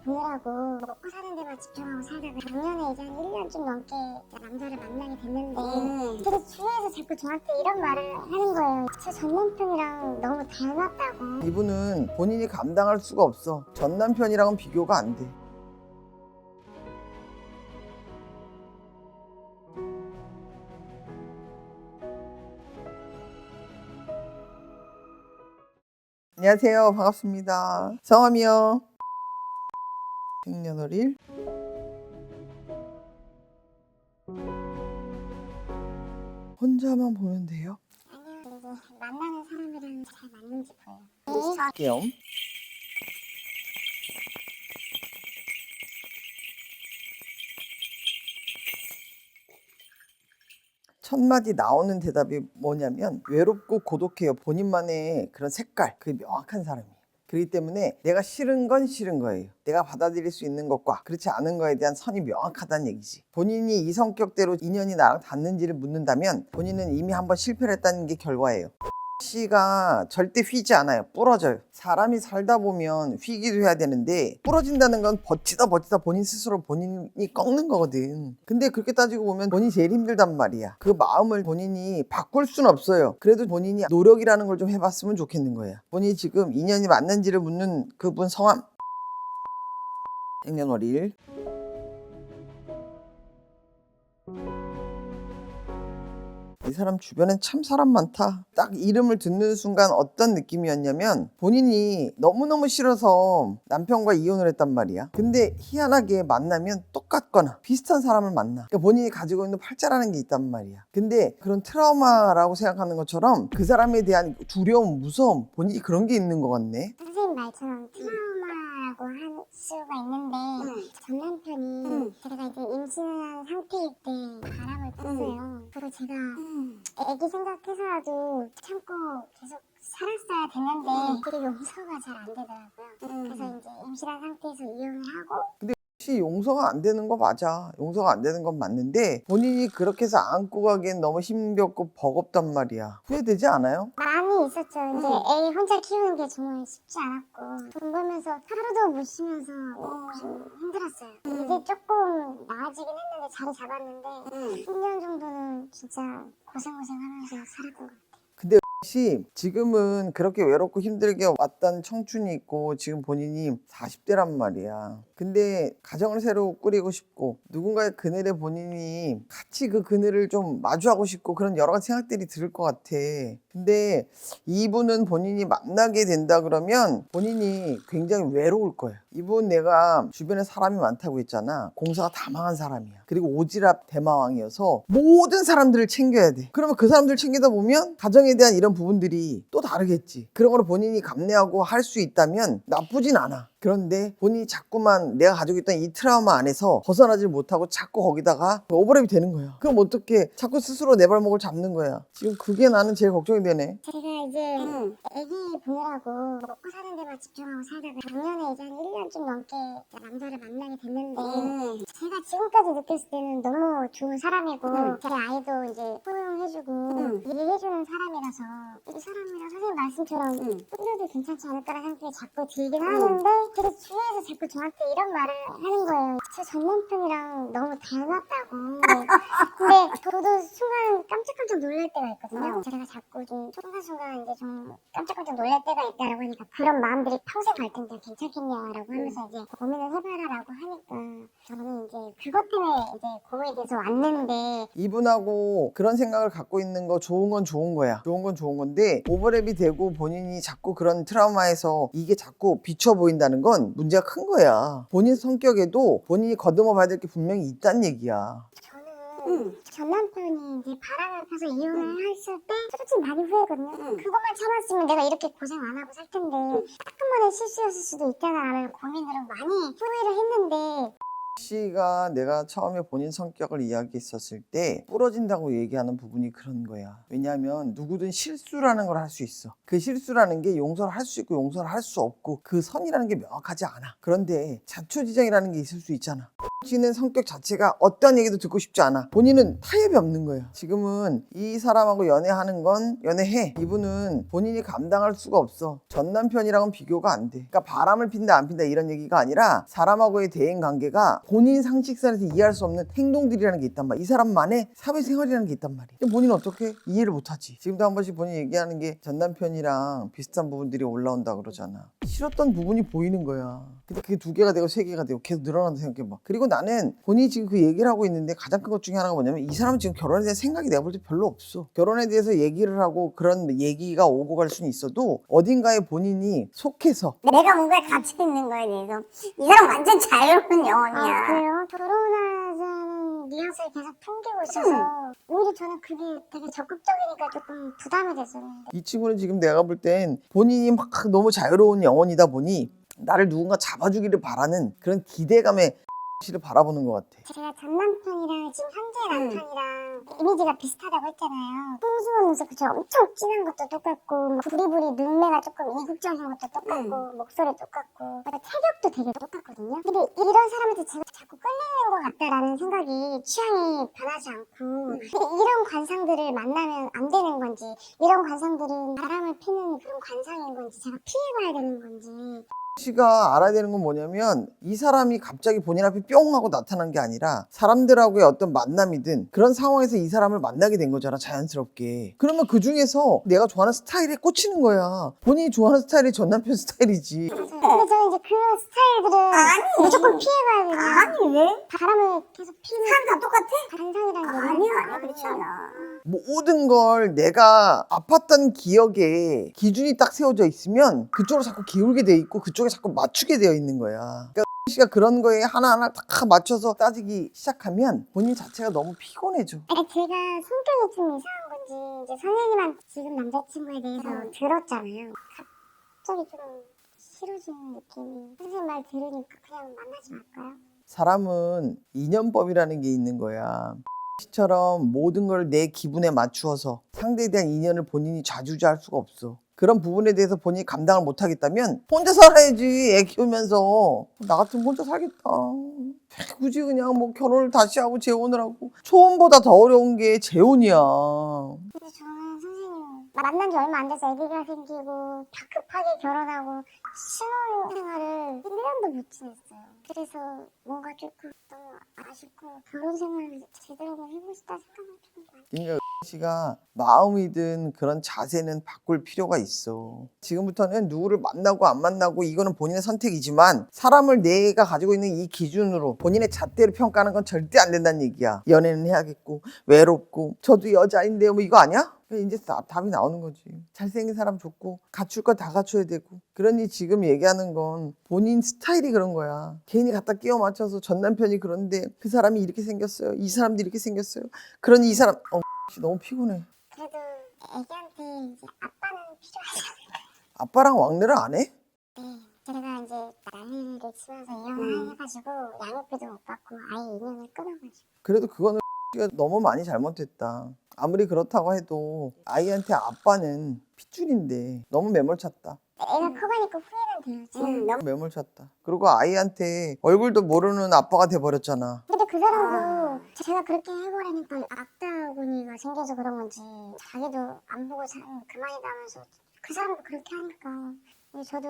보느라고 먹고 사는 데만 집중하고 살다가 작년에 이제 한 1년 좀 넘게 남자를 만나게 됐는데 되게 주위에서 자꾸 저한테 이런 말을 하는 거예요. 저 전 남편이랑 너무 닮았다고. 이분은 본인이 감당할 수가 없어. 전 남편이랑은 비교가 안 돼. 안녕하세요. 반갑습니다. 성함이요? 생년월일? 혼자만 보면 돼요? 아니요, 이제 만나는 사람이랑 잘 맞는지 보여요. 할게요. 첫 마디 나오는 대답이 뭐냐면 외롭고 고독해요. 본인만의 그런 색깔, 그게 명확한 사람이에요. 그렇기 때문에 내가 싫은 건 싫은 거예요. 내가 받아들일 수 있는 것과 그렇지 않은 거에 대한 선이 명확하다는 얘기지. 본인이 이 성격대로 인연이 나랑 닿는지를 묻는다면 본인은 이미 한번 실패를 했다는 게 결과예요. 씨가 절대 휘지 않아요. 부러져요. 사람이 살다 보면 휘기도 해야 되는데 부러진다는 건 버티다 본인 스스로 본인이 꺾는 거거든. 근데 그렇게 따지고 보면 본인이 제일 힘들단 말이야. 그 마음을 본인이 바꿀 순 없어요. 그래도 본인이 노력이라는 걸 좀 해봤으면 좋겠는 거야. 본인이 지금 인연이 맞는지를 묻는 그분 성함, 생년월일. 이 사람 주변엔 참 사람 많다. 딱 이름을 듣는 순간 어떤 느낌이었냐면 본인이 너무너무 싫어서 남편과 이혼을 했단 말이야. 근데 희한하게 만나면 똑같거나 비슷한 사람을 만나. 그러니까 본인이 가지고 있는 팔자라는 게 있단 말이야. 근데 그런 트라우마라고 생각하는 것처럼 그 사람에 대한 두려움, 무서움, 본인이 그런 게 있는 것 같네. 선생님 말처럼 트라우마라고 할 수가 있는데 전 남편이 제가 이제 임신한 상태일 때 바람을 폈어요. 그리고 제가 애기 생각해서라도 참고 계속 살았어야 됐는데 그게 용서가 잘 안 되더라고요. 그래서 이제 임신한 상태에서 이혼을 하고 혹시 용서가 안 되는 거 맞아. 용서가 안 되는 건 맞는데 본인이 그렇게 해서 안고 가기엔 너무 힘겹고 버겁단 말이야. 후회되지 않아요? 많이 있었죠. 이제 애 혼자 키우는 게 정말 쉽지 않았고 돈 벌면서 하루도 못 쉬면서 좀 힘들었어요. 이제 조금 나아지긴 했는데 자리 잡았는데 10년 정도는 진짜 고생하면서 살았던 것 같아요. 근데 혹시 지금은 그렇게 외롭고 힘들게 왔던 청춘이 있고 지금 본인이 40대란 말이야. 근데 가정을 새로 꾸리고 싶고 누군가의 그늘에 본인이 같이 그 그늘을 좀 마주하고 싶고 그런 여러 가지 생각들이 들 것 같아. 근데 이분은 본인이 만나게 된다 그러면 본인이 굉장히 외로울 거야. 이분 내가 주변에 사람이 많다고 했잖아. 공사가 다 망한 사람이야. 그리고 오지랖 대마왕이어서 모든 사람들을 챙겨야 돼. 그러면 그 사람들 챙기다 보면 가정에 대한 이런 부분들이 또 다르겠지. 그런 거를 본인이 감내하고 할 수 있다면 나쁘진 않아. 그런데 본인이 자꾸만 내가 가지고 있던 이 트라우마 안에서 벗어나질 못하고 자꾸 거기다가 오버랩이 되는 거야. 그럼 어떻게 자꾸 스스로 내 발목을 잡는 거야. 지금 그게 나는 제일 걱정이 되네. 제가 이제 애기 보느라고 먹고 사는 데만 집중하고 살다가 작년에 이제 한 1년 좀 넘게 남자를 만나게 됐는데 제가 지금까지 느꼈을 때는 너무 좋은 사람이고 제 아이도 이제 포용해주고 이해해주는 사람이라서 이 사람이랑 선생님 말씀처럼 꾸려도 괜찮지 않을까라는 생각이 자꾸 들긴 하는데 되게 주위에서 자꾸 저한테 이런 말을 하는 거예요. 저 전 남편이랑 너무 닮았다고. 근데 저도 순간 깜짝깜짝 놀랄 때가 있거든요. 제가 자꾸 좀 순간순간 이제 좀 깜짝깜짝 놀랄 때가 있다라고 하니까 그런 마음들이 평생 갈 텐데 괜찮겠냐라고 하면서 이제 고민을 해봐라라고 하니까 저는 이제 그것 때문에 이제 고민이 돼서 왔는데 이분하고 그런 생각을 갖고 있는 거 좋은 건 좋은 거야. 좋은 건 좋은 건데 오버랩이 되고 본인이 자꾸 그런 트라우마에서 이게 자꾸 비쳐 보인다는 건 문제가 큰 거야. 본인 성격에도 본인이 거듭어 봐야 될 게 분명히 있다는 얘기야. 저는 전 남편이 이제 바람을 펴서 이혼을 했을 때 솔직히 많이 후회거든요. 그것만 참았으면 내가 이렇게 고생 안 하고 살 텐데 딱 한 번의 실수였을 수도 있다라는 고민으로 많이 후회를 했는데 씨가 내가 처음에 본인 성격을 이야기했었을 때 부러진다고 얘기하는 부분이 그런 거야. 왜냐하면 누구든 실수라는 걸 할 수 있어. 그 실수라는 게 용서를 할 수 있고 용서를 할 수 없고 그 선이라는 게 명확하지 않아. 그런데 자초지종이라는 게 있을 수 있잖아. 씨는 성격 자체가 어떤 얘기도 듣고 싶지 않아. 본인은 타협이 없는 거야. 지금은 이 사람하고 연애하는 건 연애해. 이분은 본인이 감당할 수가 없어. 전 남편이랑은 비교가 안 돼. 그러니까 바람을 핀다 안 핀다 이런 얘기가 아니라 사람하고의 대인 관계가 본인 상식선에서 이해할 수 없는 행동들이라는 게 있단 말이야. 이 사람만의 사회생활이라는 게 있단 말이야. 본인은 어떻게 이해를 못하지. 지금도 한 번씩 본인이 얘기하는 게 전 남편이랑 비슷한 부분들이 올라온다 그러잖아. 싫었던 부분이 보이는 거야. 근데 그게 2개가 되고 3개가 되고 계속 늘어난다 생각해봐. 그리고 나는 본인이 지금 그 얘기를 하고 있는데 가장 큰 것 중에 하나가 뭐냐면 이 사람은 지금 결혼에 대한 생각이 내가 볼 때 별로 없어. 결혼에 대해서 얘기를 하고 그런 얘기가 오고 갈 수는 있어도 어딘가에 본인이 속해서 내가 뭔가에 갇혀 있는 거에 대해서 이 사람 완전 자유로운 영혼이야. 아, 그래요? 결혼하자는 뉘앙스를 계속 풍기고 있어서 오히려 저는 그게 되게 적극적이니까 조금 부담이 됐었는데 이 친구는 지금 내가 볼 땐 본인이 막 너무 자유로운 영혼이다 보니 나를 누군가 잡아주기를 바라는 그런 기대감에 씨를 바라보는 것 같아. 제가 전 남편이랑 지금 현재 남편이랑 이미지가 비슷하다고 했잖아요. 풍수원 모습도 엄청 진한 것도 똑같고 뭐 부리부리 눈매가 조금 이국적인 것도 똑같고 목소리 똑같고 체격도 되게 똑같거든요. 근데 이런 사람한테 제가 자꾸 끌리는 것 같다라는 생각이 취향이 변하지 않고 근데 이런 관상들을 만나면 안 되는 건지 이런 관상들은 바람을 피는 그런 관상인 건지 제가 피해가야 되는 건지 씨가 알아야 되는 건 뭐냐면 이 사람이 갑자기 본인 앞에 뿅 하고 나타난 게 아니라 사람들하고의 어떤 만남이든 그런 상황에서 이 사람을 만나게 된 거잖아, 자연스럽게. 그러면 그 중에서 내가 좋아하는 스타일에 꽂히는 거야. 본인이 좋아하는 스타일이 전 남편 스타일이지. 근데 저는 이제 그런 스타일들은 아니. 무조건 피해가야 되냐 아니 왜? 바람을 계속 피는 사람 다 똑같아? 관상이라는 아니야 그렇지 않아. 모든 걸 내가 아팠던 기억에 기준이 딱 세워져 있으면 그쪽으로 자꾸 기울게 돼 있고 그쪽에 자꾸 맞추게 되어 있는 거야. 그러니까 씨가 그런 거에 하나하나 다 맞춰서 따지기 시작하면 본인 자체가 너무 피곤해져. 그러니까 제가 성격이 좀 이상한 건지 이제 선생님한테 지금 남자친구에 대해서 들었잖아요. 갑자기 좀 싫어지는 느낌이 선생님 말 들으니까 그냥 만나지 말까요? 사람은 인연법이라는 게 있는 거야. 씨처럼 모든 걸 내 기분에 맞추어서 상대에 대한 인연을 본인이 좌지우지할 수가 없어. 그런 부분에 대해서 본인이 감당을 못하겠다면 혼자 살아야지. 애 키우면서 나 같으면 혼자 살겠다. 굳이 그냥 뭐 결혼을 다시 하고 재혼을 하고 초혼보다 더 어려운 게 재혼이야. 근데 저는 선생님 만난 지 얼마 안 돼서 아기가 생기고 다급하게 결혼하고 신혼생활을 1년도 못 지냈어요. 그래서 뭔가 조금 너무 아쉽고 결혼 생활을 제대로 한번 해보고 싶다 생각을 좀 많이 그러니까 씨가 마음이든 그런 자세는 바꿀 필요가 있어. 지금부터는 누구를 만나고 안 만나고 이거는 본인의 선택이지만 사람을 내가 가지고 있는 이 기준으로 본인의 잣대로 평가하는 건 절대 안 된다는 얘기야. 연애는 해야겠고 외롭고 저도 여자인데요 뭐 이거 아니야? 이제 답이 나오는 거지. 잘생긴 사람 좋고 갖출 거 다 갖춰야 되고. 그러니 지금 얘기하는 건 본인 스타일이 그런 거야. 괜히 갖다 끼워 맞춰서 전 남편이 그런데 그 사람이 이렇게 생겼어요. 이 사람도 이렇게 생겼어요. 그러니 이 사람 너무 피곤해. 그래도 애기한테 이제 아빠는 필요하지 않을까요? 아빠랑 왕래를 안 해? 네, 제가 이제 난리를 치면서 이혼을 해가지고 양육비도 못 받고 아예 인연을 끊어가지고 그래도 그거는 씨가 너무 많이 잘못했다. 아무리 그렇다고 해도 아이한테 아빠는 핏줄인데 너무 매몰찼다. 애가 커가니까 후회는 돼요 지금. 너무 매몰찼다. 그리고 아이한테 얼굴도 모르는 아빠가 돼버렸잖아. 근데 그 사람도 제가 그렇게 해버리니까 악다구니가 생겨서 그런 건지 자기도 안 보고 사는 그만이다 하면서 그 사람도 그렇게 하니까 근데 저도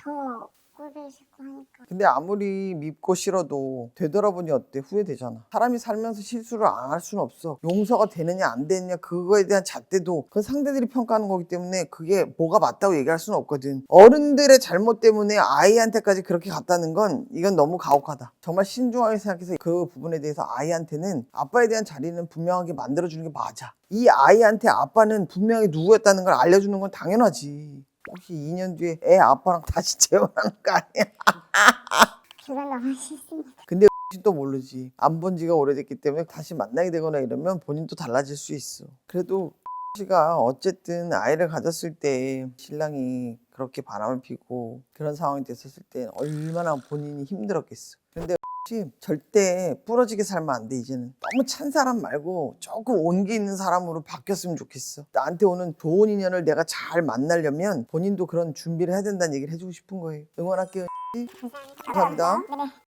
더 꼴보기 싫고 하니까 근데 아무리 밉고 싫어도 되돌아보니 어때? 후회되잖아. 사람이 살면서 실수를 안 할 수는 없어. 용서가 되느냐 안 되느냐 그거에 대한 잣대도 그건 상대들이 평가하는 거기 때문에 그게 뭐가 맞다고 얘기할 수는 없거든. 어른들의 잘못 때문에 아이한테까지 그렇게 갔다는 건 이건 너무 가혹하다. 정말 신중하게 생각해서 그 부분에 대해서 아이한테는 아빠에 대한 자리는 분명하게 만들어주는 게 맞아. 이 아이한테 아빠는 분명히 누구였다는 걸 알려주는 건 당연하지. 혹시 2년 뒤에 애 아빠랑 다시 재혼하는 거 아니야? 그건 너무 싫습니다. 근데 또 모르지. 안 본 지가 오래됐기 때문에 다시 만나게 되거나 이러면 본인도 달라질 수 있어. 그래도 씨가 어쨌든 아이를 가졌을 때 신랑이 그렇게 바람을 피고 그런 상황이 됐었을 때 얼마나 본인이 힘들었겠어. 근데 절대 부러지게 살면 안 돼. 이제는 너무 찬 사람 말고 조금 온기 있는 사람으로 바뀌었으면 좋겠어. 나한테 오는 좋은 인연을 내가 잘 만나려면 본인도 그런 준비를 해야 된다는 얘기를 해주고 싶은 거예요. 응원할게요. 감사합니다. 감사합니다. 네.